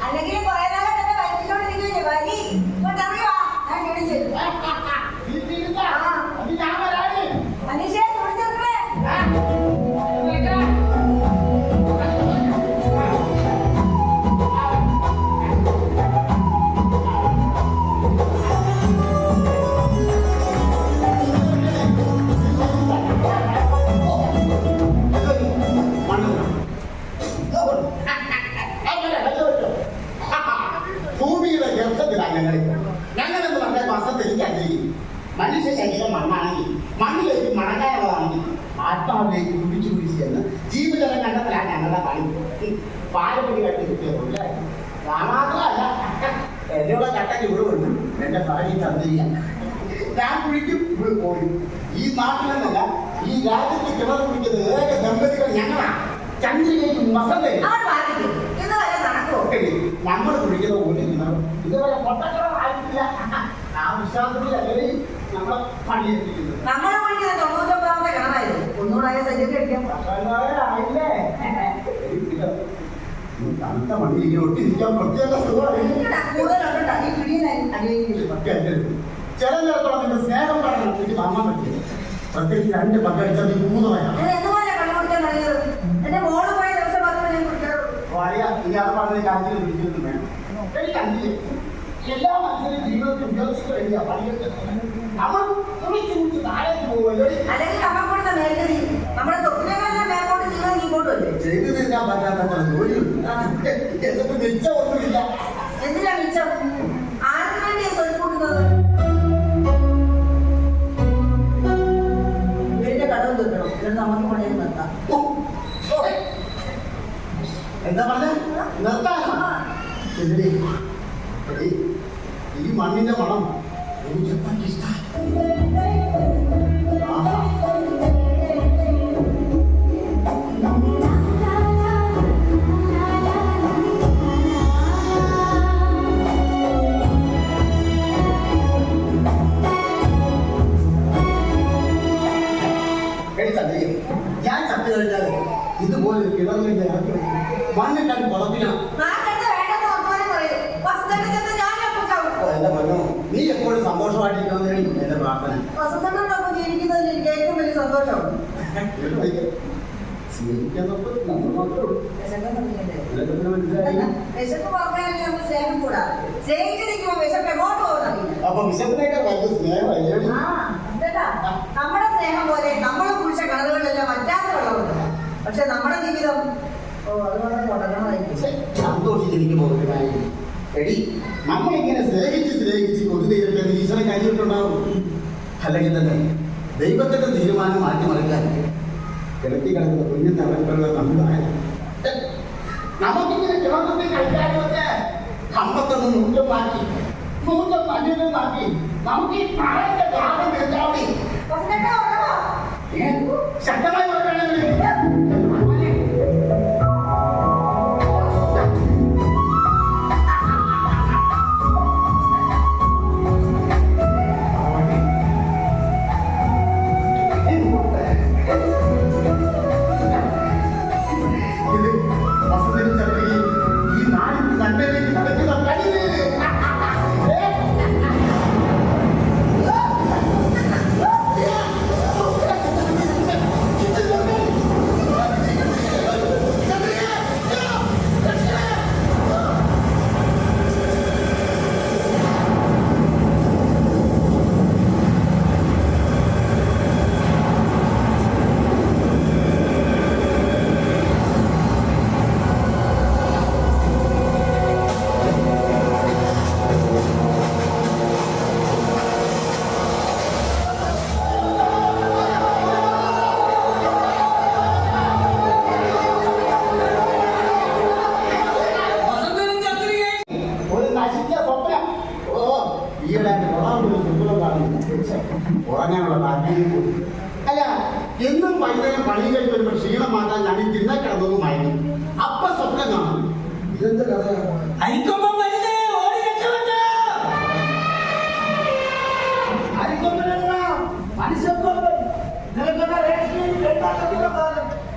അല്ലെങ്കിൽ കുറെ നാളെ കഴിച്ചിട്ടോണ്ടിരിക്കുകയല്ലേ ഭാര്യ ഇങ്ങോട്ടറിയോ ഞാൻ ക്ഷണിച്ചു മനുഷ്യ സുഹൃത്തുക്കളെ മനുഷ്യ ശരീരം മണ്ണാണെങ്കിൽ മണ്ണിലേക്ക് മടങ്ങാനുള്ളതാണെങ്കിൽ ആത്മാവിലേക്ക് കുടിച്ചു കുടിച്ചെന്ന് ജീവിതം കണ്ടെത്തലാണ് ഞങ്ങളുടെ പണി. പാലപ്പൊടി കട്ടി കിട്ടിയതുകൊണ്ട് മാത്രമല്ല എന്നുള്ള കട്ടക്ക് ഇവിടെ ഉണ്ട്. എന്റെ ഭാര്യ ചന്ദ്രിയ ഞാൻ കുടിക്കും ഇവിടെ പോയി. ഈ നാട്ടിലെന്നല്ല ഈ രാജ്യത്ത് കിണർ കുടിക്കുന്ന ഏക ദമ്പതികൾ ഞങ്ങളാണ്. ചന്ദ്രികയ്ക്ക് മസന്തയും നമ്മൾ കുടിക്കുന്ന പോലെ കിണർ ഇതുവരെ പൊട്ടക്കിണർ ആയിട്ടില്ല. ആ വിശ്വാസത്തിലല്ലേ നമ്മളെ പണിയെത്തിക്കുന്നത്. നമ്മൾ കുടിക്കുന്ന 99ാമത്തെ കിണറായിരുന്നു. ഒന്നുകൂടായ സഞ്ചരി അടിക്കാൻ ആയില്ലേ. തണുത്ത മണ്ണിൽ ഒട്ടിരിക്കാൻ പ്രത്യേക ചില നേരത്തോളം നിന്റെ സ്നേഹം കാരണം എനിക്ക് താങ്ങാൻ പറ്റില്ല. പ്രത്യേകിച്ച് 2 പങ്കടിച്ചാൽ നീ 3 വരാം. ഇനി അത് പറഞ്ഞ കാര്യത്തിൽ വിളിച്ചിരുന്നു വേണം. എനിക്കറിയില്ല എല്ലാ മനുഷ്യരും ജീവിതത്തിൽ ഉദ്യോഗസ്ഥർക്ക് വേണ്ടിയാ പണിയെടുക്കുന്നത്. നമ്മൾ കുളിച്ച് കുളിച്ച് താഴേക്ക് പോകുമല്ലോ. ചെയ്തു തീർക്കാൻ പറ്റാത്ത ജോലിയുണ്ട്. എന്നിട്ട് മിച്ചം ഒന്നുമില്ല. എന്തിനാ മിച്ചം? ആർക്ക് വേണ്ടിയാ സ്വൽക്കൂട്ടുന്നത്? വീടിന്റെ കടവ് തീർക്കണം. എന്നിട്ട് നമുക്ക് പണിയിൽ നിർത്താം. എന്താ പറഞ്ഞ നിർത്താനോ? ഈ മണ്ണിന്റെ മണം എനിക്ക് ഇഷ്ടം. ഞാൻ ചത്തു കഴിഞ്ഞാൽ ഇതുപോലെ കിണറിന്റെ മണ്ണിട്ടാൽ പുറപ്പിക്കണം. എന്റെ മണ്ണോ നീ എപ്പോഴും സന്തോഷമായിട്ടിരിക്കുന്നതിന് എന്റെ പ്രാർത്ഥന. ജീവിക്കുന്നതിൽ എനിക്ക് ഏറ്റവും വലിയ സന്തോഷമാണ്. അപ്പൊ വിശപ്പിനേക്കാൾ വലിയ സ്നേഹം. നമ്മുടെ സ്നേഹം പോലെ നമ്മൾ കുളിച്ച കടലുകളിലെല്ലാം മറ്റാത്ത വെള്ളമുണ്ട്. പക്ഷെ നമ്മുടെ ജീവിതം സന്തോഷിച്ചിരിക്കുമ്പോൾ എടി നമ്മളിങ്ങനെ സ്നേഹിച്ച് കൊതുകയിലൊക്കെ ഈശ്വരൻ കഴിഞ്ഞിട്ടുണ്ടാവും. അല്ലെങ്കിൽ തന്നെ ദൈവത്തിന്റെ തീരുമാനം മാറ്റിമറിക്കാൻ കിടത്തി കിടക്കുന്ന കുഞ്ഞു തലമുറകളുടെ സമുദായം നമുക്കിങ്ങനെ കിടന്നത്തിൽ കഴിക്കാനൊക്കെ കമ്പത്തൊന്ന് നൂറ്റം മാറ്റി നമുക്ക് ഈ പ്രായത്തെ ലാഭം തീർക്കാവേ. ശക്തമായി പറയണമെങ്കിൽ ഉറങ്ങാനുള്ള താല്പര്യം കൂടി അല്ല. എന്നും വൈകുന്നേരം പണി കഴിഞ്ഞ് വരുമ്പോൾ ക്ഷീണം മാറ്റാൻ ഞാൻ തിന്നെ കിടന്നൊന്നും മയങ്ങി. അപ്പൊ സ്വപ്നം കാണും. ഇതെന്താ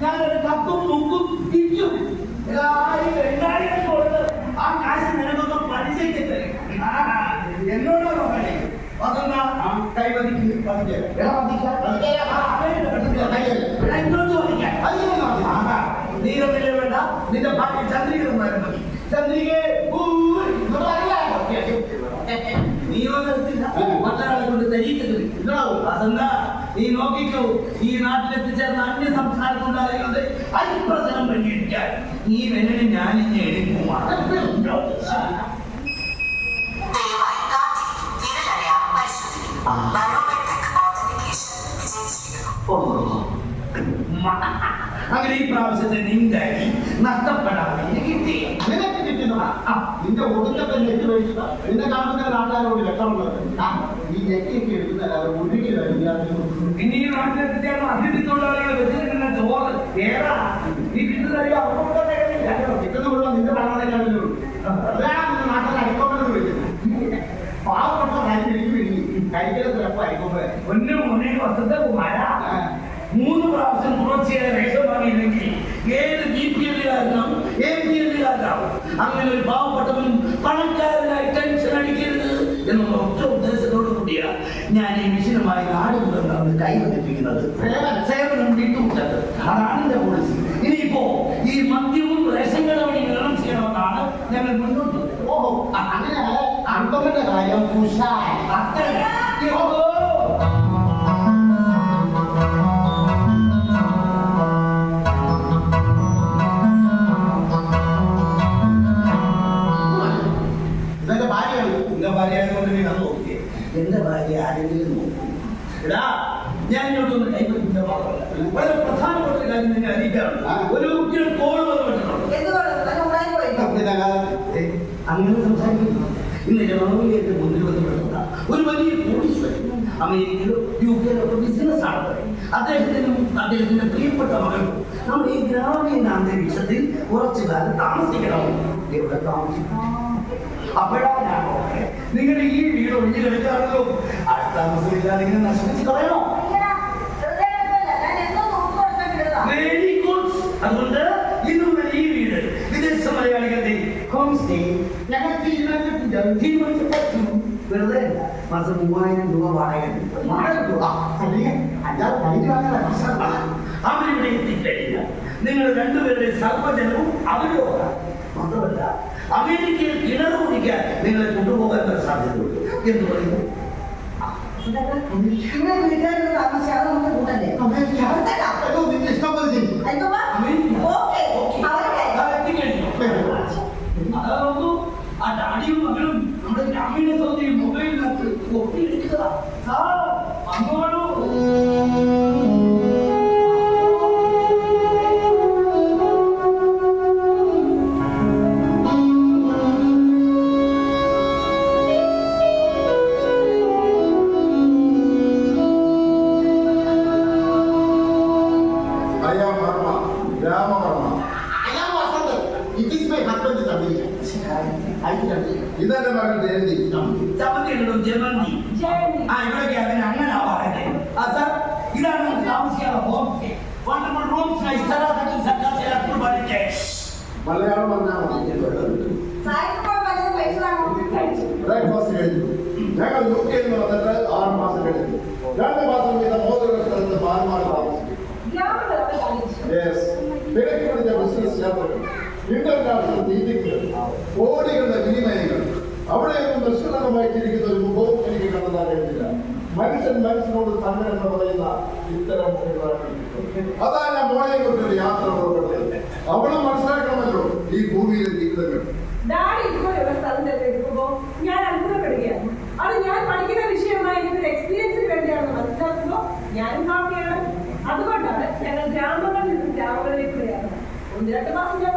ഞാനൊരു കത്തും മുക്കും തിരിച്ചും ആ കാശ് നിനക്കൊക്കെ പലിശയ്ക്ക് തരും. എന്നോടോ നോക്കണേ അതെന്താ കൈവതിക്ക് എന്നോട് ചോദിക്കാൻ നീരൊന്നില്ലേ വേണ്ട. നിന്റെ ഭാര്യ ചന്ദ്രികമായിരുന്നു. ചന്ദ്രികെ നീ വന്നിട്ടില്ല, മറ്റൊരാളെ കൊണ്ട് തെരീക്കത്തില്ല. അതെന്താ നീ നോക്കിക്കോ, ഈ നാട്ടിലെത്തിച്ചേർന്ന അന്യ സംസ്ഥാനത്തുണ്ടാകുന്നത് അതിപ്രസരം വേണ്ടിയിരിക്കാൻ നീ വെല്ലിന് ഞാനിഞ്ഞ് എടുക്കുമാണ്. അങ്ങനെ ഈ പ്രാവശ്യത്തെ നിന്റെ നഷ്ടപ്പെടാതെ കിട്ടി. നിനക്ക് കിട്ടുന്നതാ നിന്റെ ഒടുക്കത്തെ നെറ്റ് മേടിച്ചത്. നിന്നെ കാണുന്ന നാട്ടുകാരോട് രക്ഷമുള്ളത് ഈ നെറ്റൊക്കെ എടുക്കുന്നല്ലാതെ ഒഴുകി ഇനി ഈ നാട്ടിലെത്തിച്ചാൽ അതിഥി തൊഴിലാളികളെ വെച്ചിരിക്കുന്ന ചോറ് ഏതാ ഈ കിട്ടുന്ന കിട്ടുന്ന നിന്റെ പണമടക്കാണല്ലോ. അതാണ് നിന്റെ നാട്ടിൽ അരിക്കൊമ്പെന്ന് വിളിക്കുന്നത്. പാവപ്പെട്ട കാര്യം എനിക്ക് വേണ്ടി കരിക്കല ചിലപ്പോൾ അരിക്കൊമ്പേ ഒന്നും ഒന്നേ വർഷത്തെ മഴ 3 പ്രാവശ്യം തുടർച്ചയായ റേഷൻ വാങ്ങിയില്ലെങ്കിൽ ഏത് BPL-കാരനും APL-കാരനാവും. അങ്ങനെ ഒരു പാവപ്പെട്ടവനും പണക്കാരനായി ടെൻഷൻ അടിക്കരുത് എന്നുള്ള ഒറ്റ ഉദ്ദേശത്തോടു കൂടിയാ ഞാൻ ഈ മിഷനുമായി നാട് മുതൽ കൈവന്നിരിക്കുന്നത്. സേവനം വിട്ടുമുട്ടത് അതാണ് എന്റെ പോളിസി. ഇനിയിപ്പോ ഈ മദ്യവും റേഷൻ കട വഴി വിതരണം ചെയ്യണമെന്നാണ് ഞങ്ങൾ മുന്നോട്ട്. ഓഹോ, അങ്ങനെ അങ്കമ്മന്റെ കാര്യം ഇതെന്റെ ഭാര്യയാണ്. എന്റെ ഭാര്യയായതുകൊണ്ട് നീ അത് നോക്കിയേ. എന്റെ ഭാര്യ ആരെങ്കിലും നോക്കി. എടാ, ഞാൻ ഇങ്ങോട്ടൊന്ന് കൈവരിക്കുന്ന മാത്രമല്ല, വളരെ പ്രധാനപ്പെട്ട കാര്യം നിന്നെ അറിയിക്കാറുണ്ട്. ഒരു കോൾ വന്നിട്ടുണ്ട്. അങ്ങനെ സംസാരിക്കുന്നു. ഇന്ന് ജനറലിലേക്ക് മുന്നിൽ വന്നിട്ടുള്ള ഒരു വലിയ കോടീശ്വരൻ അമേരിക്കയിലോ UK-ലോ ബിസിനസ് ആണ്. അദ്ദേഹത്തിന്റെ പ്രിയപ്പെട്ട മകനും നമ്മുടെ ഈ ഗ്രാമീണ അന്തരീക്ഷത്തിൽ കുറച്ചു കാലം താമസിക്കണം. ഇവിടെ താമസിക്കണം. അപ്പോഴാണ് നിങ്ങളുടെ ഈ വീട് ഒഴിഞ്ഞു കിടക്കാണല്ലോ. അടുത്ത താമസമില്ലാതെ ഇങ്ങനെ നശിപ്പിച്ച് കളയണോ? Very good. അതുകൊണ്ട് ഇന്നും ഈ വീട് വിദേശ മലയാളികളുടെ ഹോം സ്റ്റേ ഞങ്ങൾ തീരുമാനിച്ചു. വെറുതെ മാസം 3000 രൂപ വാടക. അവരിവിടെ എത്തിക്കഴിഞ്ഞ നിങ്ങൾ രണ്ടുപേരുടെ സർവ്വജനവും അവരോട് മാത്രമല്ല അമേരിക്കയിൽ കിണർ കുടിക്കാൻ നിങ്ങളെ കൊണ്ടുപോകാൻ സാധ്യതയുണ്ട് എന്ന് പറയുന്നു. ആ ഡാഡിയും മകളും നമ്മുടെ ഗ്രാമീണ സൗന്ദര്യ മൊബൈലിനകത്ത് ഒപ്പിയെടുക്കുക. അങ്ങോട്ടോ ഇതെന്റെ മകൾ ജയന്തി. ജമന്തി. ഇവിടെയൊക്കെ അതിന് അങ്ങനെ ആവാറേ. സാർ, ഇതാണ് നമുക്ക് താമസിക്കാനുള്ള home stay. Wonderful rooms Malayalam പറഞ്ഞാൽ ബ്രേക്ക്ഫാസ്റ്റ് കഴിഞ്ഞു. ഞങ്ങൾ UK-യിൽ നിന്ന് വന്നിട്ട് 6 മാസം കഴിഞ്ഞു. 2 മാസം വീതം 3 സ്ഥലത്ത് മാറി താമസിക്കും. വിലക്ക് പിടിച്ച ബിസിനസ് ചേർത്തത് ഇന്റർനാഷണൽ മീറ്റിംഗുകൾ, കോടികളുടെ വിനിമയങ്ങൾ, അവിടെയൊന്നും നിഷ്കളങ്കമായി ചിരിക്കുന്ന ഒരു മുഖവും എനിക്ക് കണ്ടെത്താൻ കഴിഞ്ഞില്ല. മനുഷ്യൻ മനസ്സിനോട് സങ്കടം പറയുന്ന ഇത്തരം അതാ ഞാൻ മോളെ കൊണ്ടൊരു യാത്ര പുറപ്പെട്ടത്. അവളും മനസ്സിലാക്കണമല്ലോ ഈ ഭൂമിയിലെ ജീവിതങ്ങൾ. ഞാൻ അത്ഭുതപ്പെടുകയാണ്. അത് ഞാൻ പഠിക്കുന്ന വിഷയമായി എനിക്കൊരു എക്സ്പീരിയൻസിന് വേണ്ടിയാണെന്ന് മനസ്സിലാക്കുമ്പോൾ ഞാനും ഹാപ്പിയാണ്. അതുകൊണ്ടാണ് ഞങ്ങൾ ഗ്രാമങ്ങളിൽ നിന്നും ഗ്രാമങ്ങളിലേക്ക് വരികയാണ്. 1-2 മാസം ഞാൻ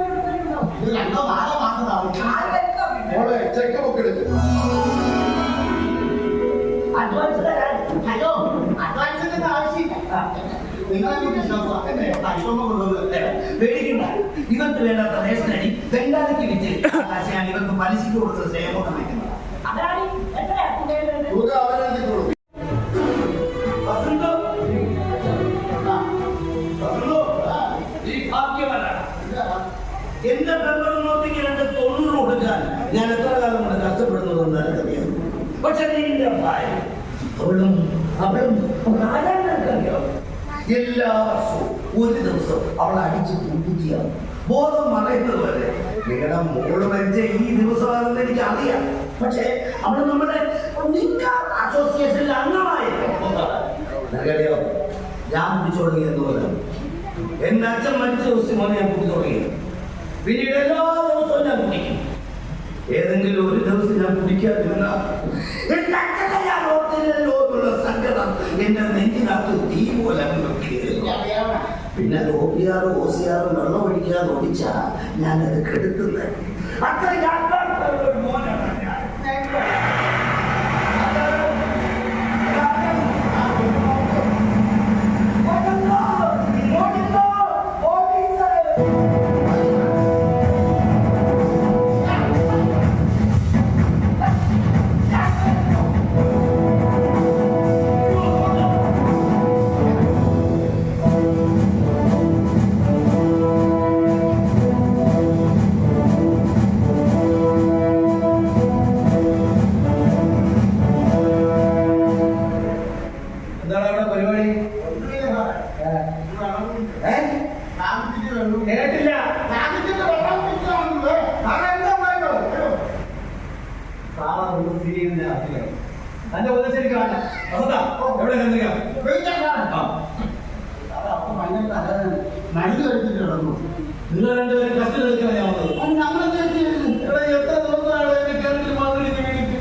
മോളെ ചെക്ക് ബുക്ക് എടുക്കും. അഡ്വാൻസ് തരാൻ അയ്യോ, അഡ്വാൻസിന്റെ ആവശ്യമില്ല. നിങ്ങളെ പേടിക്കണ്ട. ഇവർക്ക് വേണ്ടാത്ത റേഷനടി ബംഗാളിക്ക് വിറ്റ് ഞാൻ ഇവർക്ക് പലിശയ്ക്ക് കൊടുത്തത് സ്നേഹമൊക്കെ വയ്ക്കുന്നത്. തുക അവരെഴുതിക്കോളൂ. എന്റെ പെമ്പറും നോക്കിക്ക് 90 കൊടുക്കാൻ ഞാൻ എത്ര കാലം കൊണ്ട് കഷ്ടപ്പെടുന്നതെന്ന് എനിക്കറിയാം. പക്ഷെ നിന്റെ ഭാര്യ അവളും ആരാണെന്നറിയാം. എല്ലാ വർഷവും ഒരു ദിവസം അവൾ അടിച്ച് പൂട്ടിക്കുകയാണ്. ബോധം മറയുന്നത് വരെ. നിങ്ങളുടെ മോള് മരിച്ച ഈ ദിവസമാണെന്ന് എനിക്ക് അറിയാം. പക്ഷേ അവൾ നമ്മുടെ അസോസിയേഷനിൽ അംഗമായിരിക്കും. ഞാൻ കുടിച്ചു തുടങ്ങിയെന്ന് പറയാം. എന്റെ അച്ഛൻ മരിച്ച ദിവസം മോനെ ഞാൻ കുടിച്ചു തുടങ്ങി. പിന്നീട് എല്ലാ ദിവസവും ഞാൻ കുടിക്കും. ഏതെങ്കിലും ഒരു ദിവസം ഞാൻ കുടിക്കാതിരുന്ന എന്റെ അച്ഛനെ ഞാൻ ഓർത്തില്ലല്ലോ എന്നുള്ള സങ്കടം എന്റെ നെഞ്ചിനകത്ത് തീ പോലെ പിന്നെ ഓപ്പിയാറും ഓസിയാറും വെള്ളം ഒഴിക്കാതെ ഓടിച്ചാ ഞാനത് കെടുക്കുന്നത്. അത്ര ഒരു മോനാണ് ഞാൻ. തന്റെ ഉപദേശിക്ക് എവിടെ മരുന്ന് കഴിച്ചിട്ട് കിടന്നു. നിങ്ങൾ രണ്ടുപേരും കസ്റ്റ് കളിക്കാൻ ഞാൻ വന്നത്. ഇവിടെ എത്ര ദിവസമാണ് എന്റെ കിണറ്റിൽ മണ്ണിടിച്ച് വീണിട്ട്.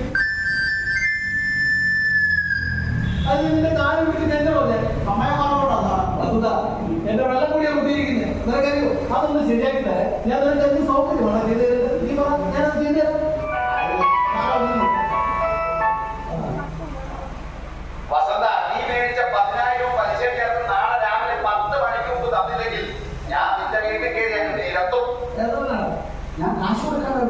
അത് നിന്റെ കാലം പിടിച്ച് എന്നെ പോലെ വസുത എന്റെ വെള്ളം കൂടിയാ കുത്തിയിരിക്കുന്നത്. നിനക്കറിയോ അതൊന്ന് ശരിയാക്കി തരാം. ഞാൻ നിനക്ക് എന്ത് സൗകര്യമാണ് ചെയ്ത് നീ പറ, ഞാനത് ചെയ്തു തരാം. വസന്ത, നീ മേടിച്ച 10,000 പലിശ ചേർത്ത് നാളെ രാവിലെ 10 മണിക്ക് മുമ്പ് തന്നില്ലെങ്കിൽ ഞാൻ നിന്റെ വീട്ടിൽ കയറി അങ്ങ് നിരത്തും. ഞാൻ കാശ് കൊടുക്കാതെ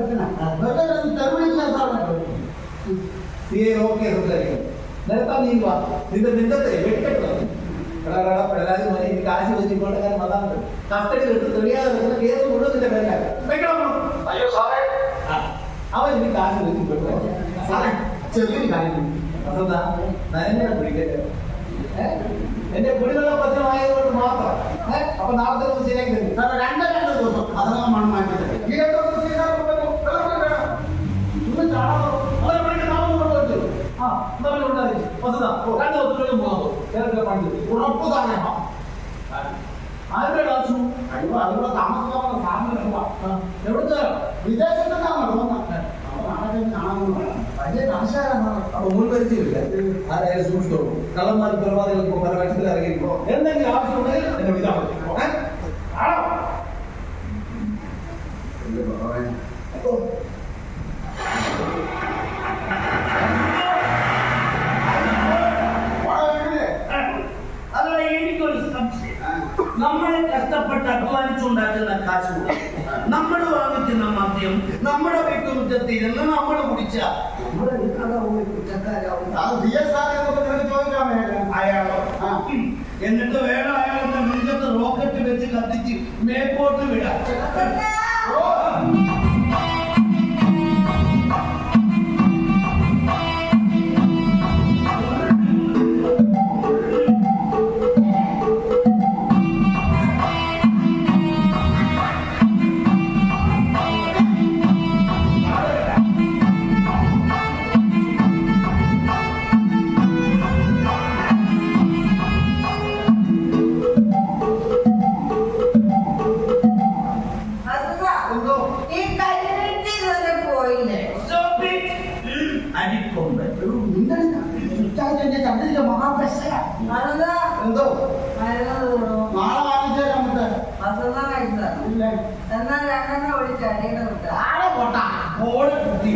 ഓക്കെ സംസാരിക്കും. നിരത്താൻ നീ വാ. നിന്റെ നിന്നത്തെ വെട്ടിക്കെട്ടോ പിള്ളേർ മതി. എനിക്ക് കാശ് വെച്ചിട്ട് കാര്യം വന്നാണ്ട് കസ്റ്റഡിയിൽ എടുത്ത് തെളിയാതെ വെക്കുന്ന കേസ് മുഴുവൻ നിന്റെ പേരിലാണ്. അയ്യോ സാറേ, അവൻ എനിക്ക് കാശ് വെച്ചിട്ട് ചെറിയൊരു കാര്യം വസന്ത നനഞ്ഞ പിടിക്കട്ടെ. എന്റെ കുടിവെള്ളം പ്രശ്നമായതുകൊണ്ട് മാത്രം. അപ്പൊ നാളത്തെ ദിവസം ശരിയാക്കി തരും. രണ്ട് ദിവസം അതെല്ലാം മണ്ണ് മാറ്റി ഈ 2 ദിവസം ശരിയാക്കി ഉറപ്പ് തന്നെ ആരുടെ കാശു അയ്യോ അതിവിടെ താമസിക്കാവുന്ന സാധനം എവിടുത്തെ വിദേശത്താണ് വലിയ കാശാരാണ്. അപ്പൊ മുൻപരിചയമില്ല. ആരായാലും സൂക്ഷിച്ചോളൂ. കള്ളന്മാരും കൊലപാതകൾക്കും പല വേഷത്തിൽ ഇറങ്ങിയിരിക്കും. എന്തെങ്കിലും ആവശ്യമുണ്ടെങ്കിൽ എന്നെ വിളിച്ചാൽ മതി. അതാണ് എനിക്കൊരു സംശയം. നമ്മളെ കഷ്ടപ്പെട്ട് അധ്വാനിച്ചുണ്ടാക്കുന്ന കാശ് നമ്മൾ വാങ്ങിക്കുന്ന മദ്യം നമ്മുടെ വീട്ടുമുറ്റത്ത് ഇരുന്ന് നമ്മൾ കുടിച്ച അയാളോ എന്നിട്ട് വേണം അയാളുടെ മുൻകത്ത് റോക്കറ്റ് വെച്ച് കത്തിച്ച് മേപ്പോട്ട് വിടാം. എന്തോ നാളെ വാങ്ങിച്ചേരാമത്തെ എന്നാൽ 2 ഒഴിച്ച് അടിയുടെ വിട്ട ആളെ പോട്ടാ ഓടെ കുത്തി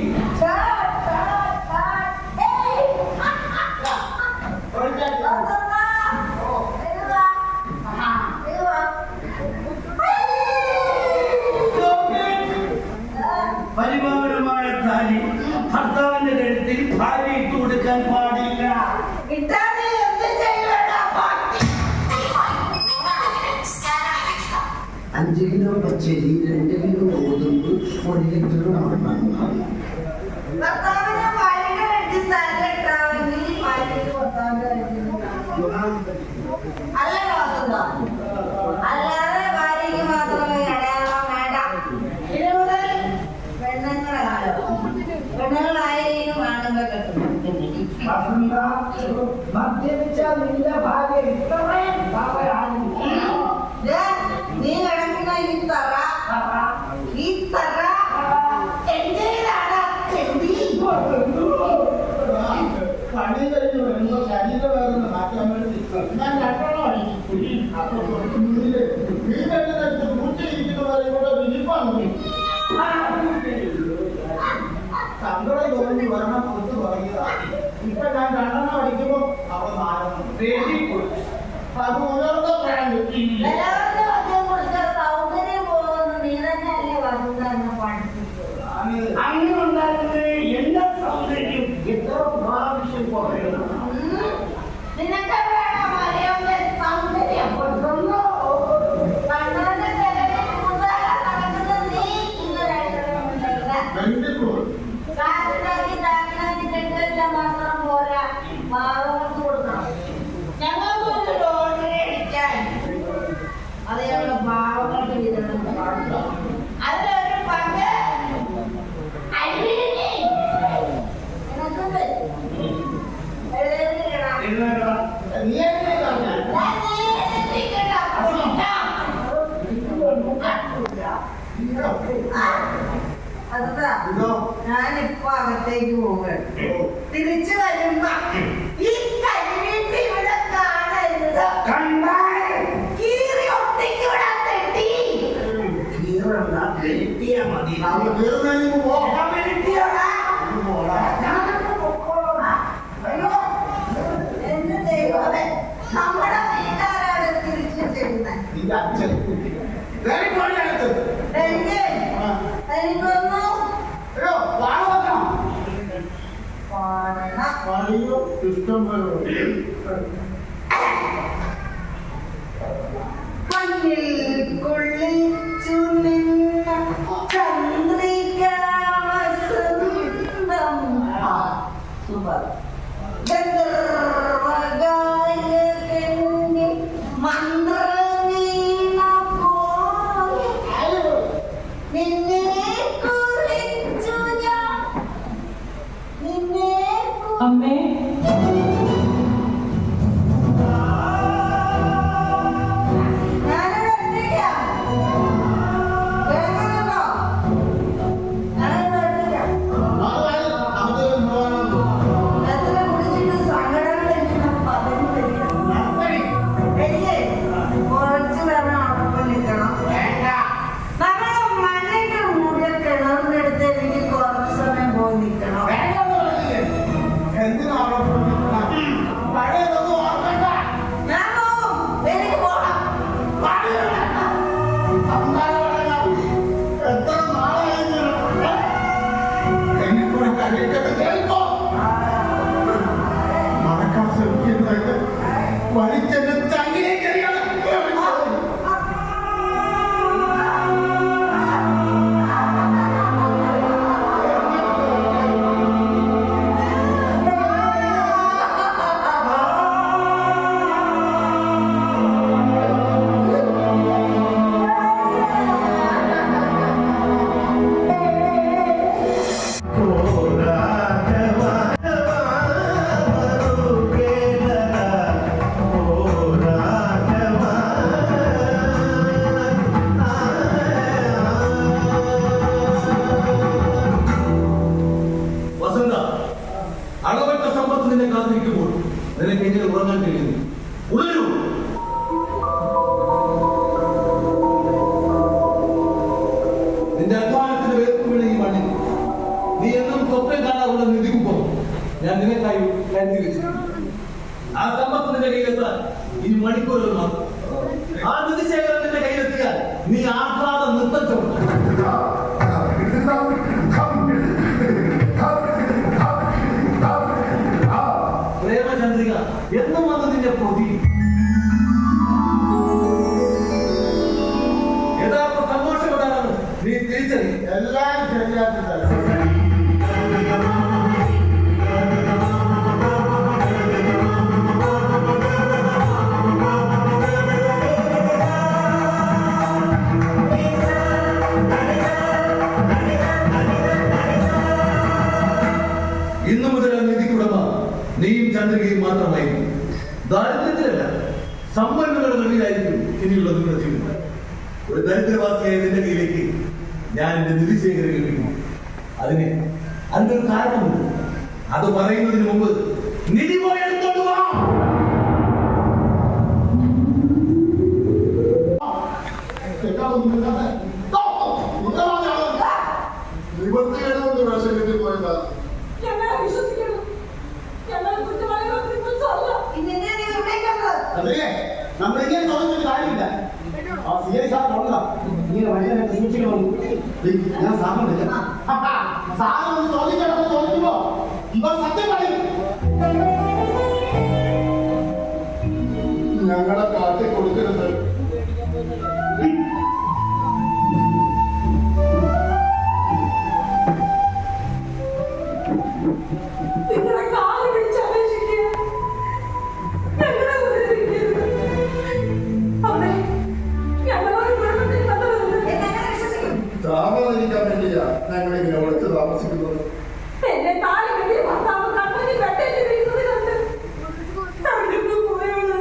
പരിപാവനമായ താലി ഭർത്താവിന്റെ കഴുത്തിൽ ഭാര്യ ഇട്ടു കൊടുക്കാൻ പാടില്ല. 5 കിലോ പച്ചരി, 2 കിലോ ഗോതമ്പ്, 1 ലിറ്റർ മണ്ണെണ്ണ. ഭർത്താവിനെ ഭാര്യയുടെ കെട്ടി തരട്ടാണെങ്കിൽ ഭാര്യയ്ക്ക് ഭർത്താവിന്റെ അല്ലല്ലോ വസുന്ധ. അല്ലാതെ ഭാര്യയ്ക്ക് മാത്രമേ അടയാളം വേണ്ട. ഇനി മുതൽ പെണ്ണുങ്ങളെ കാലം. പെണ്ണുങ്ങളായിരിക്കും കാണുമ്പോ കെട്ടും. മദ്യപിച്ച നിന്റെ ഭാര്യ ഇത്രയും പാവയാണ്. നീ കിടക്കുന്ന ഈ തറ എന്റേതാണ്. പണി കഴിഞ്ഞ് വരുമ്പോ ശരീരവേദന മാറ്റാൻ വേണ്ടി ഞാൻ 2 അടിക്കും. അപ്പൊ മുന്നില് നീ കെട്ടുന്നെടുത്ത് പൂച്ചയിരിക്കുന്നവരെ കൂടെ വിരിപ്പാണ്. സങ്കടം തോന്നി വരണം കൊടുത്തു തുടങ്ങിയതാണ്. ഇപ്പൊ ഞാൻ 2 അടിക്കുമ്പോ അവിടെ 4 അത് ഉയർന്ന ബ്രാൻഡ്. സൗന്ദര്യം പോകുന്നു. നീ തന്നെയല്ലേ വസുന്ധ എന്നെ പഠിപ്പിച്ചത്. അങ്ങനെ ഉണ്ടായിരുന്നത് എല്ലാ സൗന്ദര്യം എത്ര പ്രാവശ്യം കുറയണം. നിനക്ക് വേണം മറിയാവുന്ന സൗന്ദര്യം. കണ്ണൂരിന്റെ ചെലവിൽ നടക്കുന്നത് നീ ഇന്നലെ കാശുണ്ടാക്കി താക്കിനാക്കി കെട്ടിവെച്ചാൽ മാത്രം പോരാ, പാവങ്ങൾക്ക് കൊടുക്കണം. ഞങ്ങൾക്ക് ലോട്ടറി അടിക്കാൻ അതേപോലെ പാവങ്ങൾക്ക് വിതരണം പാടില്ല. അതിലൊരു പങ്ക് ഞാനിപ്പോ അകത്തേക്ക് പോവുകയാണ്. തിരിച്ചു വരുമ്പോ ഈ കരിവീട്ട് ഇവിടെ കാണരുത്. കീറി ഒട്ടിക്ക് വിടാൻ തെറ്റി. എന്റെ ദൈവമേ, നമ്മുടെ വീട്ടുകാരാണ് തിരിച്ചു ചെയ്യുന്നത്. എനിക്കൊന്നും ഇഷ്ടം മണ്ണിൽ കൊള്ളിച്ചു നിന്ന ചന്ദ്രിക വസന്തം. സൂപ്പർ. ഗന്ധർവഗായകന്റെ മന്ത്രവീണ പോലെ നിന്നെ കുറിച്ചു ഞാൻ നിന്നെ അമ്മേ നിനക്ക് എങ്ങനെ ഉറങ്ങാൻ കഴിയുന്നു? ഉണരൂ. നിന്റെ അധ്വാനത്തിന് വേർപ്പ് വീണ ഈ മണ്ണിൽ നീ എന്നും സ്വപ്നം കാണാറുള്ള നിധികുമ്പം ഞാൻ നിനക്കായി കരുതി വെച്ചിട്ടുണ്ട്. ആ സമ്പത്ത് നിന്റെ കയ്യിലെത്താൻ ഇനി മണിക്കൂറുകൾ മാത്രം. ആ നിധിശേഖരം നിന്റെ കയ്യിലെത്തിയാൽ നീ ആഹ്ലാദ നൃത്തം ചവിട്ടും. പ്രേമചന്ദ്രിക എന്നും വന്ന് നിന്റെ പൊതി. എടാ നീ തിരിച്ചറി. എല്ലാം ശരിയാക്കി തരാം. ഇന്നു മുതൽ ആ നിധിക്കുടമ നീയും ചന്ദ്രികയും മാത്രമായിരിക്കും. ദാരിദ്ര്യത്തിലല്ല, സമ്പന്നങ്ങളുടെ നടുവിലായിരിക്കും ഇനിയുള്ള നിങ്ങളുടെ ജീവിതം. ഒരു ദരിദ്രവാസിയായ നിന്റെ കയ്യിലേക്ക് ഞാൻ എന്റെ നിധി ശേഖരിക്കുന്നു. അതിനൊരു കാരണമുണ്ട്. അത് പറയുന്നതിന് മുമ്പ് നിധി പോയി എടുത്തോണ്ട് വാ. നിവൃത്തികേടുകൊണ്ട് വേഷം കെട്ടി പോയതാ. ഞങ്ങളെ വിശ്വസിക്കണം. ഞങ്ങൾ കുറ്റവാളികളെ കുറിച്ചല്ല. ഇന്നെന്തിനാ നീ ഇവിടേക്ക് വന്നത്? അതിനെ നമ്മളിങ്ങനെ തോന്നുന്നൊരു കാര്യമില്ല. ആ CI സാർ പറഞ്ഞതാ, ഇങ്ങനെ വഴിയൊക്കെ സൂക്ഷിക്കണമെന്ന്. ഞാൻ സാറിനില്ല. സാറിനൊന്ന് ചോദിക്കുമ്പോ ഇവർ സത്യം പറയും. ഞങ്ങളെ കാട്ടി കൊടുക്കരുത്. നിങ്ങളെ കാല് പിടിച്ച് അപേക്ഷിക്കുക. ഞങ്ങളെ ഉപദ്രവിക്കരുത്. അവിടെ ഞങ്ങളൊരു കുടുംബത്തിൽ വന്നവരുണ്ട്. എന്നെങ്ങനെ വിശ്വസിക്കും? താമസിക്കാൻ വേണ്ടിയാ ഞങ്ങളിങ്ങനെ ഒളിച്ച് താമസിക്കുന്നത്. എന്നെ താലി കെട്ടിയ ഭർത്താവ് കണ്ണൂരിൽ വെട്ടേറ്റ് വീഴുന്നത് കണ്ട് അവിടുന്ന് പോയത്.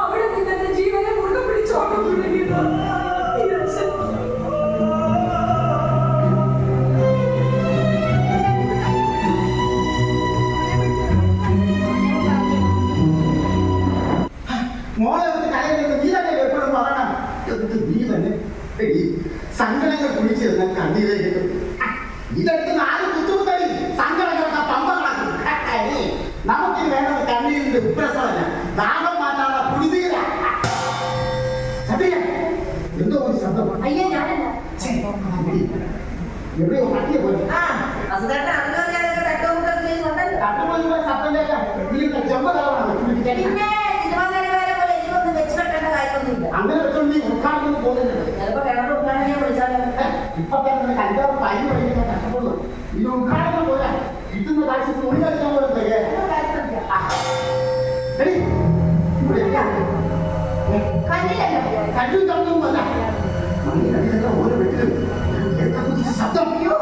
അവിടെ നിന്ന് എന്റെ ജീവനെ മുഴുവൻ പിടിച്ചോണ്ട് തുടങ്ങിയത് ഈ രക്ഷ. മോളെ ഒന്ന് കരയുന്നത് നീ തന്നെ എപ്പോഴും പറയണം. എന്നിട്ട് നീ തന്നെ ഈ സങ്കടങ്ങൾ കുളിച്ച് തന്ന കണ്ണീരേക്ക് ഇതെടുത്ത് 4 കുത്തുകുത്തടി സങ്കടങ്ങളൊക്കെ പമ്പ കണക്കും. നമുക്കിത് വേണ്ടത് കണ്ണീരിന്റെ ഉപ്രസവല്ല, ദാഹം മാറ്റാനുള്ള കുടിതീര. എന്തോ ഒരു ശബ്ദം. അയ്യോ ഞാനല്ല. എവിടെയോ പട്ടിയെ പോലെ ആ അസുഖേട്ടൻ അറിഞ്ഞോക്കെ തട്ടുമുട്ടൊക്കെ ചെയ്യുന്നുണ്ടല്ലോ. തട്ടുപോലെ ശബ്ദം കേൾക്കാം. വീടിന്റെ ചെമ്പ കളവാണ്. പിന്നെ സിനിമാ നടിമാരെ പോലെ എനിക്കൊന്നും വെച്ച് കെട്ടേണ്ട കാര്യമൊന്നുമില്ല. അങ്ങനെ വെച്ചോണ്ട് നീ ഉദ്ഘാടനം പോകുന്നുണ്ട്. ചിലപ്പോ കിണറ് ഉദ്ഘാടനം ഞാൻ വിളിച്ചാലോ. ഇപ്പൊ തന്നെ കല്യാണം പൈന് പഠിക്കുന്ന കഷ്ടപ്പെടുന്നു. ഇത് ഉദ്ഘാടനം പോലെ കിട്ടുന്ന കാഴ്ച തുണി കളിക്കാൻ പോലെ കണ്ണിലല്ലോ കല്ലും തമ്മിലുമല്ല മണ്ണിലടിയിലൊക്കെ ഓരോ വീട്ടിലും കേൾക്കാൻ പുതിയ ശബ്ദം. അയ്യോ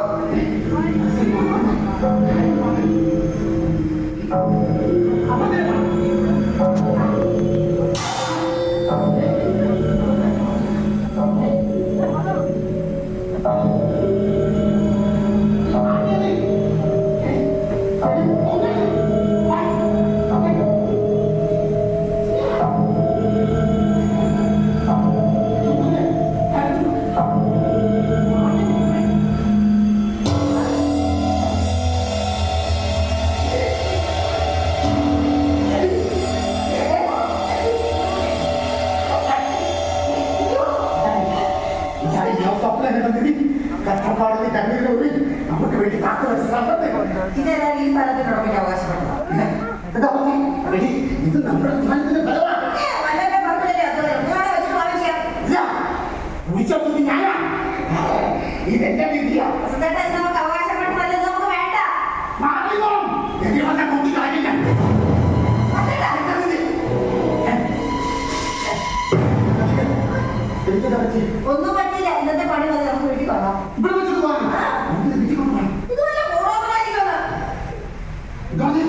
കഷ്ടപ്പാടിന് കണ്ണീരോടി നമുക്ക് വേണ്ടി കാത്തു വെച്ച സമ്പത്തെ ഇതെല്ലാം ഈ സ്ഥലത്തിന് ഉടമയ്ക്ക് അവകാശപ്പെടുന്നത്. ഇത് നമ്മുടെ അധ്വാനത്തിന്റെ ഫലമാണ്. വല്ലവരുടെ പറമ്പിലല്ലേ അധ്വാനം. നിങ്ങളെ വെച്ച് വാങ്ങിക്കാം. കുടിച്ചു ഞാനാ ഇതെന്റെ വിധിയാ. വസന്തേട്ടൻ ഇത് നമുക്ക് അവകാശപ്പെടുന്നതല്ലേ, ഇത് നമുക്ക് വേണ്ട. മാറിക്കോളും. എന്നെ വന്ന കൂട്ടി കളഞ്ഞില്ല. ഒന്നും പറ്റില്ല. ഇന്നത്തെ പണി മതി, നമുക്ക് വീട്ടിൽ കൊള്ളാം. ഇവിടെ വെച്ചിട്ട് പോകാൻ ഇതുവല്ല പൂർവ്വമായിരിക്കുന്നത്. അയ്യോ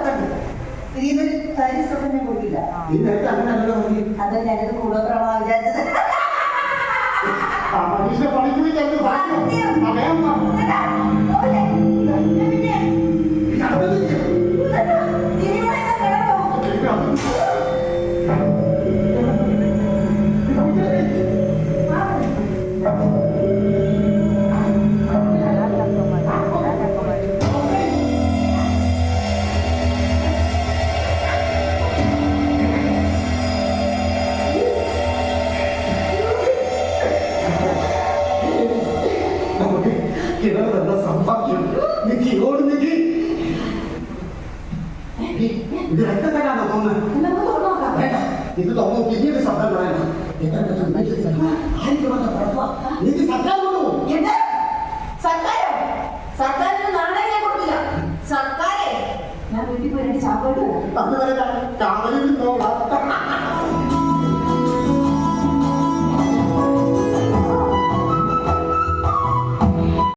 കൊടുക്കണ്ട. ഇതിൽ തരി സ്വപ്നം കൊടുക്കില്ല. ഈ നേരത്തെ അങ്ങനെ അല്ലല്ലോ മതി. അത് ഞാനത് കൂടുതലാണോ വിചാരിച്ചത്. പരീക്ഷ പഠിപ്പിക്കുന്നത് പറയാൻ സമ്പാദ്യം ഓടുന്നെങ്കിൽ ഇത് രക്തത്തിലാണോ തോന്നുന്നത്? ഇത് തോന്നുന്നു പിന്നീട് ശബ്ദം പറയണം. എനിക്ക് സർക്കാർ കൊണ്ടുപോകും. സർക്കാരോ? സർക്കാരിന് നാണയം ഞാൻ കൊടുക്കില്ല. സർക്കാരെ ഞാൻ വീട്ടിൽ പോയി ചാപ്പോട്ട് അതുവരെ ചാവലിൽ